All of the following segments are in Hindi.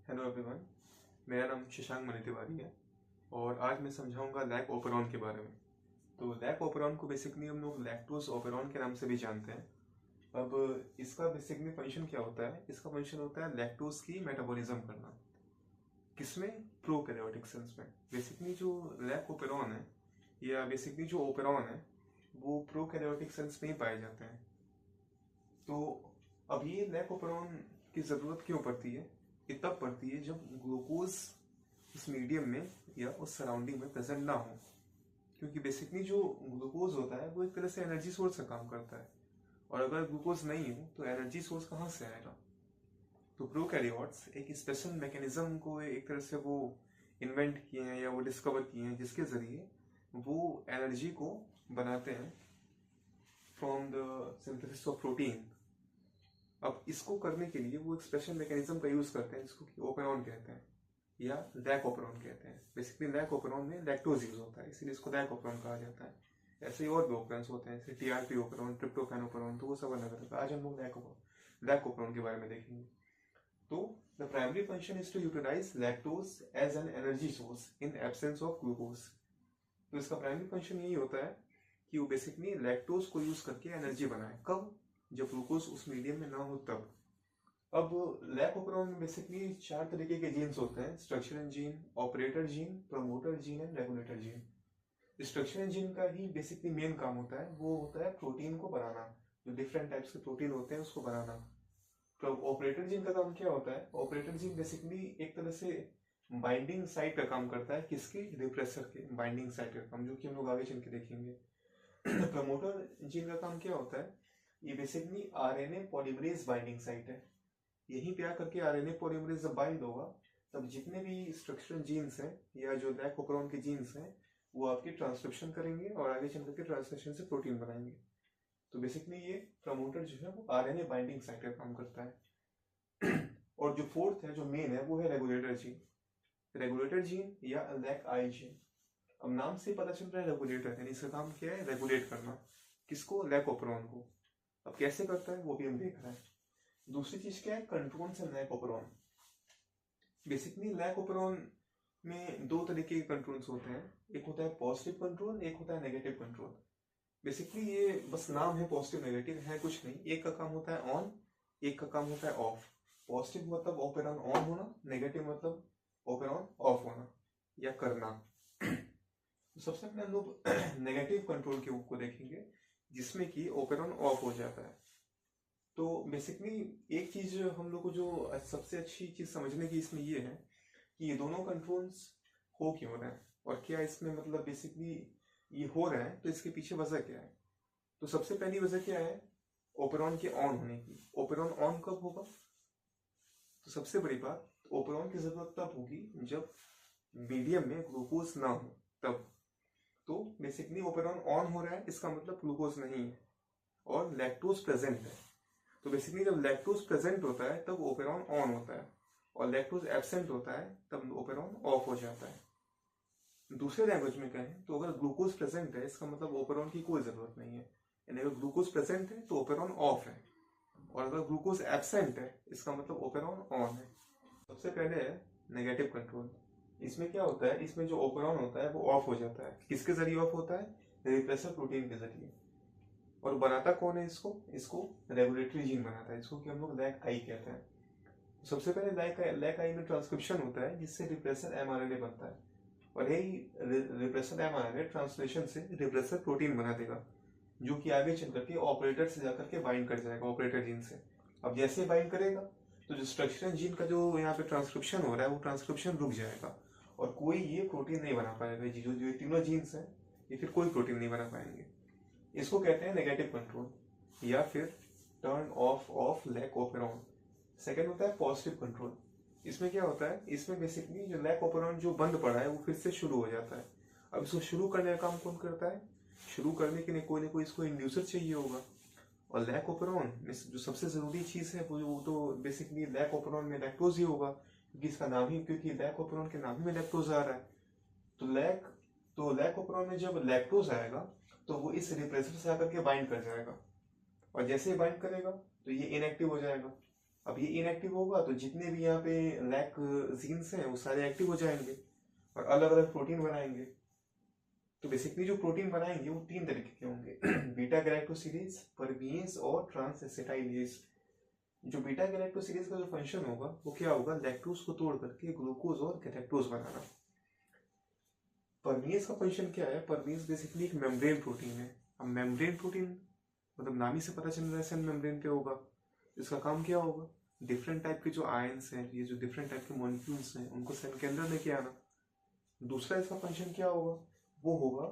हेलो एवरीवन, मेरा नाम शशांक मनी तिवारी है और आज मैं समझाऊंगा लैक ओपेरॉन के बारे में। तो लैक ओपेरॉन को बेसिकली हम लोग लैक्टोज ओपेरॉन के नाम से भी जानते हैं। अब इसका बेसिकली फंक्शन क्या होता है? इसका फंक्शन होता है लैक्टोज की मेटाबॉलिज्म करना। किसमें? प्रोकैरियोटिक सेल्स में। बेसिकली जो लैक ओपेरॉन है या बेसिकली जो ओपेरॉन है वो प्रोकैरियोटिक सेल्स में ही पाए जाते हैं। तो अब ये लैक ओपेरॉन की ज़रूरत क्यों पड़ती है? ये तब पड़ती है जब ग्लूकोज उस मीडियम में या उस सराउंडिंग में प्रेजेंट ना हो, क्योंकि बेसिकली जो ग्लूकोज होता है वो एक तरह से एनर्जी सोर्स का काम करता है और अगर ग्लूकोज नहीं हो तो एनर्जी सोर्स कहाँ से आएगा? तो प्रोकैरियोट्स एक स्पेशल मैकेनिज्म को एक तरह से वो इन्वेंट किए हैं या वो डिस्कवर किए हैं जिसके ज़रिए वो एनर्जी को बनाते हैं from the synthesis of protein. अब इसको करने के लिए वो एक स्पेशल मैकेनिज्म का यूज करते हैं जिसको कि ओपेरॉन कहते हैं या लैक ओपेरॉन कहते हैं। बेसिकली लैक ओपेरॉन में लैक्टोज यूज होता है, इसीलिए इसको लैक ओपेरॉन कहा जाता है। ऐसे ही और भी ओपेरॉन्स होते हैं जैसे टीआरपी ओपेरॉन, ट्रिप्टोफैन ओपेरॉन, तो वो सब अलग अलग। आज हम लोग लैक ओपेरॉन के बारे में देखेंगे। तो the primary function is to utilise lactose as an energy source in absence of glucose. तो इसका प्राइमरी फंक्शन यही होता है कि वो बेसिकली लैक्टोज को यूज करके एनर्जी बनाए। कब? जब ग्लूकोज उस मीडियम में ना हो तब। अब लैक ओपेरॉन में बेसिकली 4 तरीके के जीन्स होते हैं: structural gene, operator gene, promoter gene and regulator gene. Structural gene का ही बेसिकली मेन काम होता है, वो होता है प्रोटीन को बनाना, जो डिफरेंट टाइप्स के प्रोटीन होते हैं उसको बनाना। तो ऑपरेटर जीन का काम क्या होता है? ऑपरेटर जीन बेसिकली एक तरह से बाइंडिंग साइट का काम करता है। किसके? रिप्रेसर के बाइंडिंग साइट का काम, जो कि हम लोग आगे चल के देखेंगे। प्रमोटर जीन का काम क्या होता है? ये basically RNA polymerase binding site है। यहीं पे आकर के आरएनए पॉलीमरेज जब बाइंड होगा तब जितने भी स्ट्रक्चरल जीन्स हैं या जो लैक ओपेरॉन के जीन्स हैं वो आपकी ट्रांसक्रिप्शन करेंगे और आगे चल करके ट्रांसलेशन से प्रोटीन बनाएंगे। तो बेसिकली ये प्रमोटर जो है वो आरएनए बाइंडिंग साइट का काम करता है। और जो फोर्थ है, जो मेन है, वो है रेगुलेटर जीन। रेगुलेटर जीन या लैक आई जीन। अब नाम से पता चल रहा है रेगुलेटर, यानी इसका काम क्या है? रेगुलेट करना। किसको? लैक ओपेरॉन को। अब कैसे करता है वो भी हम देख रहे हैं। दूसरी चीज क्या है? कंट्रोल से lac operon. Basically lac operon में 2 तरीके के कंट्रोल्स होते हैं, एक होता है पॉजिटिव कंट्रोल, एक होता है नेगेटिव कंट्रोल। बेसिकली ये बस नाम है, पॉजिटिव नेगेटिव है कुछ नहीं। एक का काम होता है ऑन, एक का काम होता है ऑफ। पॉजिटिव मतलब ओपेरॉन ऑन होना, नेगेटिव मतलब ओपेरॉन ऑफ होना या करना। तो सबसे पहले हम लोग नेगेटिव कंट्रोल के को देखेंगे जिसमें कि ओपेरॉन ऑफ हो जाता है। तो बेसिकली एक चीज हम लोग को जो सबसे अच्छी चीज समझने की इसमें ये है कि ये दोनों कंट्रोल्स हो क्यों रहे हैं और क्या इसमें मतलब बेसिकली ये हो रहा है तो इसके पीछे वजह क्या है। तो सबसे पहली वजह क्या है? ओपेरॉन के ऑन होने की। ओपेरॉन ऑन कब होगा? तो सबसे बड़ी बात, ओपेरॉन की जरूरत तब होगी जब मीडियम में ग्लूकोज ना हो तब। तो बेसिकली ओपेरॉन ऑन हो रहा है इसका मतलब ग्लूकोज नहीं है और लैक्टोज प्रेजेंट है। तो बेसिकली जब लैक्टोज प्रेजेंट होता है तब ओपेरॉन ऑन होता है और लैक्टोज एब्सेंट होता है तब ओपेरॉन ऑफ हो जाता है। दूसरे लैंग्वेज में कहें तो अगर ग्लूकोज प्रेजेंट है इसका मतलब ओपेरॉन की कोई जरूरत नहीं है, यानी अगर ग्लूकोज प्रेजेंट है तो ओपेरॉन ऑफ है, और अगर ग्लूकोज एब्सेंट है इसका मतलब ओपेरॉन ऑन है। सबसे पहले है नेगेटिव कंट्रोल। इसमें क्या होता है? इसमें जो ओपेरॉन होता है वो ऑफ हो जाता है। किसके जरिए ऑफ होता है? रिप्रेसर प्रोटीन के जरिए। और बनाता कौन है इसको? इसको रेगुलेटरी जीन बनाता है, इसको कि हम लोग लैक आई कहते हैं। सबसे पहले लैक आई में ट्रांसक्रिप्शन होता है जिससे रिप्रेसर एमआरएनए बनता है और यही रिप्रेसर एमआरएनए ट्रांसलेशन से रिप्रेसर प्रोटीन बना देगा जो कि आगे चल करके ऑपरेटर से जाकर के बाइंड कर जाएगा ऑपरेटर जीन से। अब जैसे बाइंड करेगा तो जो स्ट्रक्चरल जीन का जो यहाँ पे ट्रांसक्रिप्शन हो रहा है वो ट्रांसक्रिप्शन रुक जाएगा और कोई ये प्रोटीन नहीं बना पाएगा। जो जो तीनों जीन्स हैं ये फिर कोई प्रोटीन नहीं बना पाएंगे। इसको कहते हैं नेगेटिव कंट्रोल या फिर turn off lac operon. Second होता है पॉजिटिव कंट्रोल। इसमें क्या होता है? इसमें बेसिकली जो लैक ओपेरॉन जो बंद पड़ा है वो फिर से शुरू हो जाता है। अब इसको शुरू करने का काम कौन करता है? शुरू करने के लिए कोई ना कोई इसको इंड्यूसर चाहिए होगा, और लैक ओपेरॉन जो सबसे जरूरी चीज है वो तो बेसिकली लैक ओपेरॉन में लैक्टोज ही होगा, क्योंकि इसका नाम ही, क्योंकि लैक ओपेरॉन के नाम ही में लैक्टोज आ रहा है। तो लैक ओपेरॉन में जब लैक्टोज आएगा तो वो इस रिप्रेसर से आकर के बाइंड कर जाएगा और जैसे ही बाइंड करेगा तो ये इनएक्टिव हो जाएगा। अब ये इनएक्टिव होगा तो जितने भी यहाँ पे लैक जीन्स हैं वो सारे एक्टिव हो जाएंगे और अलग अलग प्रोटीन बनाएंगे। तो बेसिकली जो प्रोटीन बनाएंगे वो 3 तरीके के होंगे बीटा गैलेक्टोसिडेज, परमीएज और ट्रांस एसिटाइलेज। जो बीटा गैलेक्टोसिडेज का जो फंक्शन होगा वो क्या होगा, लैक्टोज को तोड़ करके ग्लूकोज और गैलेक्टोज बनाना। परमीएज का फंक्शन क्या है, परमीएज बेसिकली एक मेम्ब्रेन प्रोटीन है। अब मेम्ब्रेन प्रोटीन मतलब नाम ही से पता चल रहा है सेल मेम्ब्रेन पे होगा। इसका काम क्या होगा, डिफरेंट टाइप के जो आयंस हैं, ये जो डिफरेंट टाइप के मॉलिक्यूल्स हैं उनको सेल के अंदर लेके आना। दूसरा इसका फंक्शन क्या होगा, वो होगा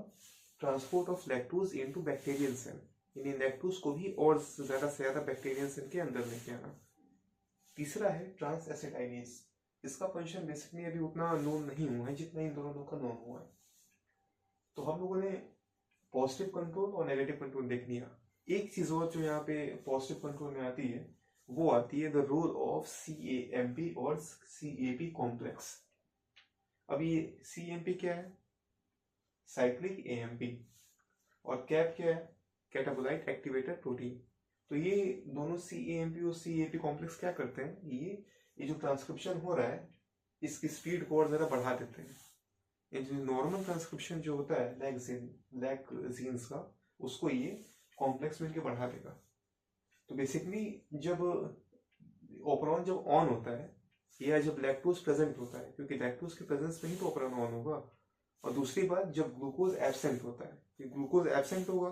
transport of lactose into bacterial cell, यानी लैक्टोज को भी और ज्यादा से ज्यादा बैक्टीरियल सेल के अंदर लेके आना। तीसरा है ट्रांस एसिटाइलेज। इसका फंक्शन बेसिकली अभी उतना नोन नहीं हुआ है जितना इन दोनों का नोन हुआ है। तो हम लोगों ने पॉजिटिव कंट्रोल और नेगेटिव कंट्रोल देख लिया। एक चीज और जो यहाँ पे पॉजिटिव कंट्रोल में आती है वो आती है द रोल ऑफ CAMP और CAP कॉम्प्लेक्स। अब ये CAMP क्या है, साइक्लिक AMP, और कैप क्या है, कैटाबोलाइट एक्टिवेटर प्रोटीन। तो ये दोनों CAMP और CAP कॉम्प्लेक्स क्या करते हैं, ये जो ट्रांसक्रिप्शन हो रहा है इसकी स्पीड को और ज्यादा बढ़ा देते हैं। ये जो नॉर्मल ट्रांसक्रिप्शन जो होता है लैक जीन्स का, उसको ये कॉम्प्लेक्स मिलकर बढ़ा देगा। तो बेसिकली जब ओपरॉन जब ऑन होता है या जब लैक्टोज प्रेजेंट होता है, क्योंकि लैक्टोज के प्रेजेंस में ही तो ओपरॉन ऑन होगा, और दूसरी बात जब ग्लूकोज एब्सेंट होता है, ग्लूकोज एब्सेंट होगा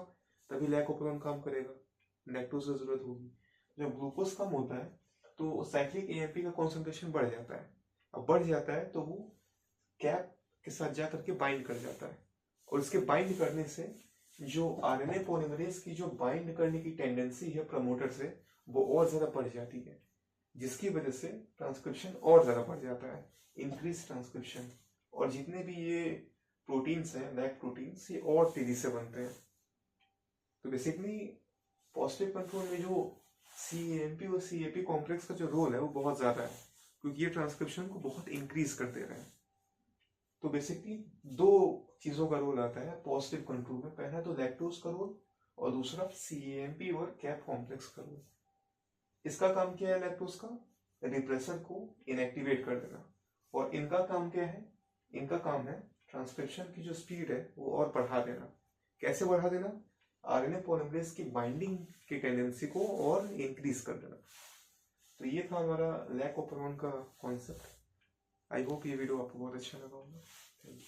तभी लैक ओपरॉन काम करेगा, लैक्टोज की जरूरत होगी। जब ग्लूकोज कम होता है तो साइक्लिक AMP का कॉन्सेंट्रेशन बढ़ जाता है। अब बढ़ जाता है तो वो कैप के साथ जाकर के बाइंड कर जाता है, और इसके बाइंड करने से जो RNA पॉलीमरेज की जो बाइंड करने की टेंडेंसी है प्रमोटर से वो और ज्यादा बढ़ जाती है, जिसकी वजह से ट्रांसक्रिप्शन और ज्यादा बढ़ जाता है, इंक्रीज ट्रांसक्रिप्शन। और जितने भी ये प्रोटीन्स हैं लैक प्रोटीन्स, ये और तेजी से बनते हैं। तो बेसिकली पॉजिटिव कंट्रोल में जो CAMP और CAP कॉम्प्लेक्स का जो रोल है वो बहुत ज्यादा है, क्योंकि ये ट्रांसक्रिप्शन को बहुत इंक्रीज कर दे रहे हैं। तो बेसिकली 2 चीजों का रोल आता है पॉजिटिव कंट्रोल में, पहला तो लैक्टोज का रोल और दूसरा CAMP और कैप कॉम्प्लेक्स का रोल। इसका काम क्या है, लैक्टोज का रिप्रेसर को इनएक्टिवेट कर देना, और इनका काम क्या है, इनका काम है ट्रांसक्रिप्शन की जो स्पीड है वो और बढ़ा देना। कैसे बढ़ा देना, RNA पॉलीमरेज की बाइंडिंग की टेंडेंसी को और इंक्रीज कर देना। तो ये था हमारा लैक ओपरॉन का कॉन्सेप्ट। आई होप ये वीडियो आपको बहुत अच्छा लगा होगा। Thank you.